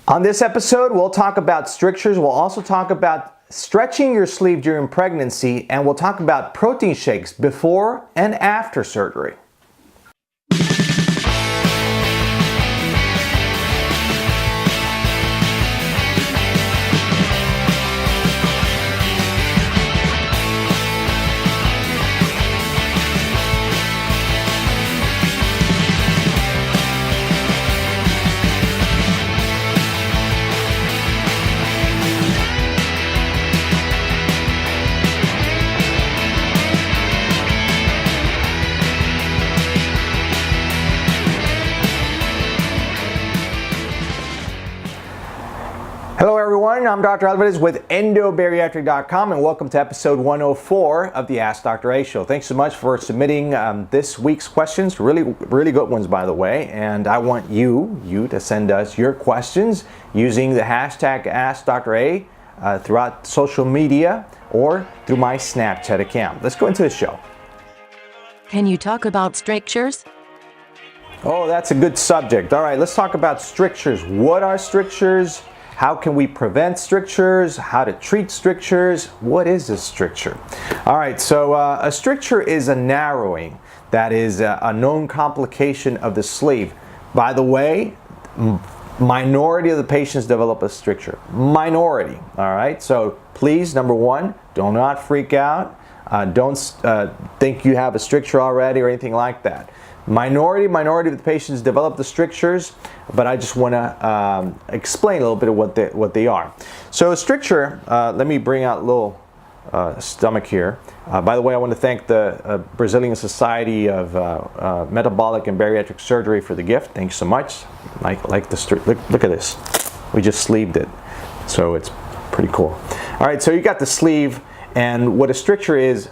On this episode, we'll talk about strictures. We'll also talk about stretching your sleeve during pregnancy, and we'll talk about protein shakes before and after surgery. Hello everyone, I'm Dr. Alvarez with Endobariatric.com and welcome to episode 104 of the AskDrA show. Thanks so much for submitting this week's questions, really good ones by the way, and I want you to send us your questions using the hashtag AskDrA throughout social media or through my Snapchat account. Let's go into the show. Can you talk about strictures? Oh, that's a good subject. All right, let's talk about strictures. What are strictures? How can we prevent strictures? How to treat strictures? What is a stricture? All right, so a stricture is a narrowing. That is a known complication of the sleeve. By the way, minority of the patients develop a stricture. Minority, all right? So please, number one, do not freak out. Don't think you have a stricture already or anything like that. Minority of the patients develop the strictures, but I just want to explain a little bit of what they are. So a stricture, let me bring out a little stomach here. By the way, I want to thank the Brazilian Society of Metabolic and Bariatric Surgery for the gift. Thanks so much. Like the look at this. We just sleeved it, so it's pretty cool. All right, so you got the sleeve. And what a stricture is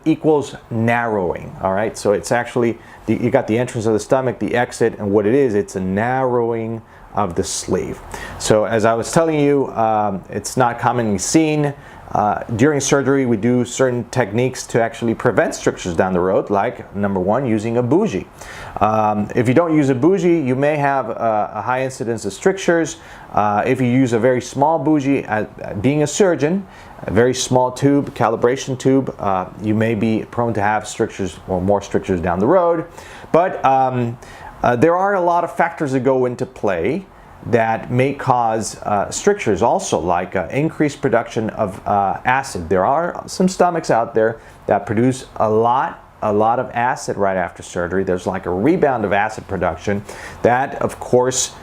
equals narrowing, all right? So it's actually, you got the entrance of the stomach, the exit, and what it is, it's a narrowing of the sleeve. So as I was telling you, it's not commonly seen. During surgery, we do certain techniques to actually prevent strictures down the road, like number one, using a bougie. If you don't use a bougie, you may have a high incidence of strictures. If you use a very small bougie, being a surgeon, a very small tube, calibration tube, you may be prone to have strictures or more strictures down the road. But there are a lot of factors that go into play that may cause strictures also, like increased production of acid. There are some stomachs out there that produce a lot of acid right after surgery. There's like a rebound of acid production that, of course,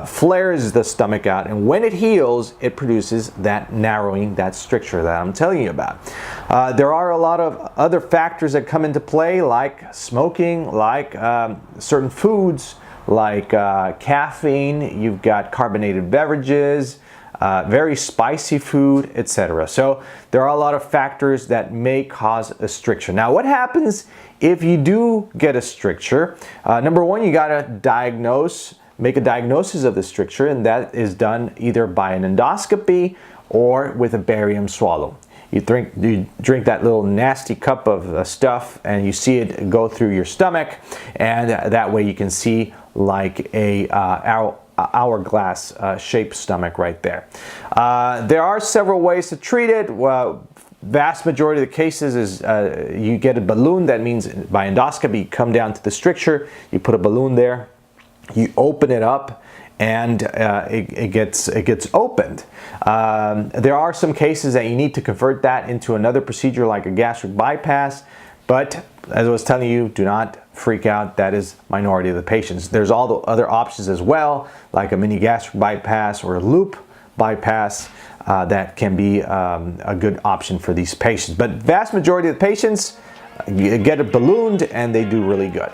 flares the stomach out, and when it heals, it produces that narrowing, that stricture that I'm telling you about. There are a lot of other factors that come into play, like smoking, like certain foods, like caffeine. You've got carbonated beverages, very spicy food, etc. So there are a lot of factors that may cause a stricture. Now, what happens if you do get a stricture? Number one, you got to make a diagnosis of the stricture, and that is done either by an endoscopy or with a barium swallow. You drink that little nasty cup of stuff, and you see it go through your stomach, and that way you can see like a hourglass shaped stomach right there. There are several ways to treat it. Well, vast majority of the cases is you get a balloon. That means by endoscopy, you come down to the stricture, you put a balloon there, you open it up, and it gets opened. There are some cases that you need to convert that into another procedure like a gastric bypass, but as I was telling you, do not freak out. That is minority of the patients. There's all the other options as well, like a mini gastric bypass or a loop bypass that can be a good option for these patients. But vast majority of the patients get it ballooned and they do really good.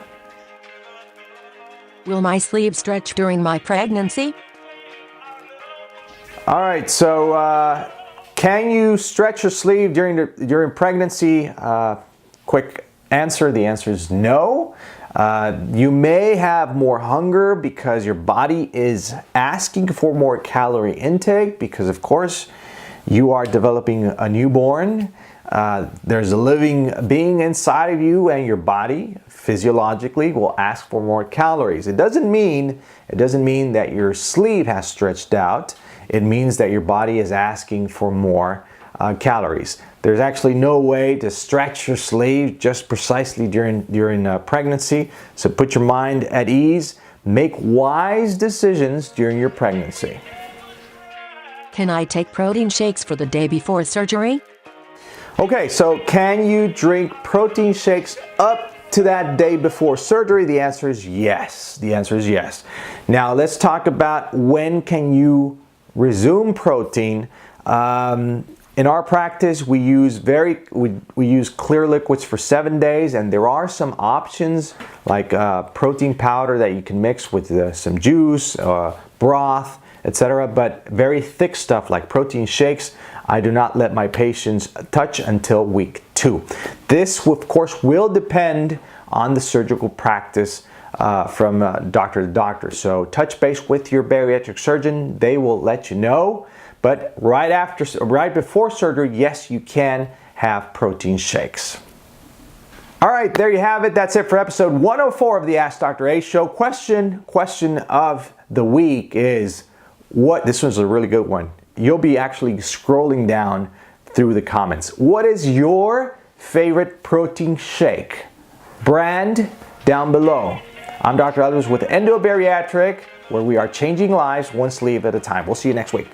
Will my sleeve stretch during my pregnancy? All right, so can you stretch your sleeve during pregnancy? Quick answer, the answer is no. You may have more hunger because your body is asking for more calorie intake because, of course, you are developing a newborn. There's a living being inside of you, and your body physiologically will ask for more calories. It doesn't mean that your sleeve has stretched out. It means that your body is asking for more calories. There's actually no way to stretch your sleeve just precisely during pregnancy. So put your mind at ease. Make wise decisions during your pregnancy. Can I take protein shakes for the day before surgery? Okay, so can you drink protein shakes up to that day before surgery? The answer is yes. The answer is yes. Now let's talk about when can you resume protein. In our practice, we use clear liquids for 7 days, and there are some options like protein powder that you can mix with some juice, broth, etc. But very thick stuff like protein shakes, I do not let my patients touch until week 2. This, of course, will depend on the surgical practice from doctor to doctor. So touch base with your bariatric surgeon. They will let you know. But right before surgery, yes, you can have protein shakes. All right, there you have it. That's it for episode 104 of the Ask Dr. A show. Question of the week is this one's a really good one. You'll be actually scrolling down through the comments. What is your favorite protein shake? Brand down below. I'm Dr. Alvarez with Endobariatric, where we are changing lives one sleeve at a time. We'll see you next week.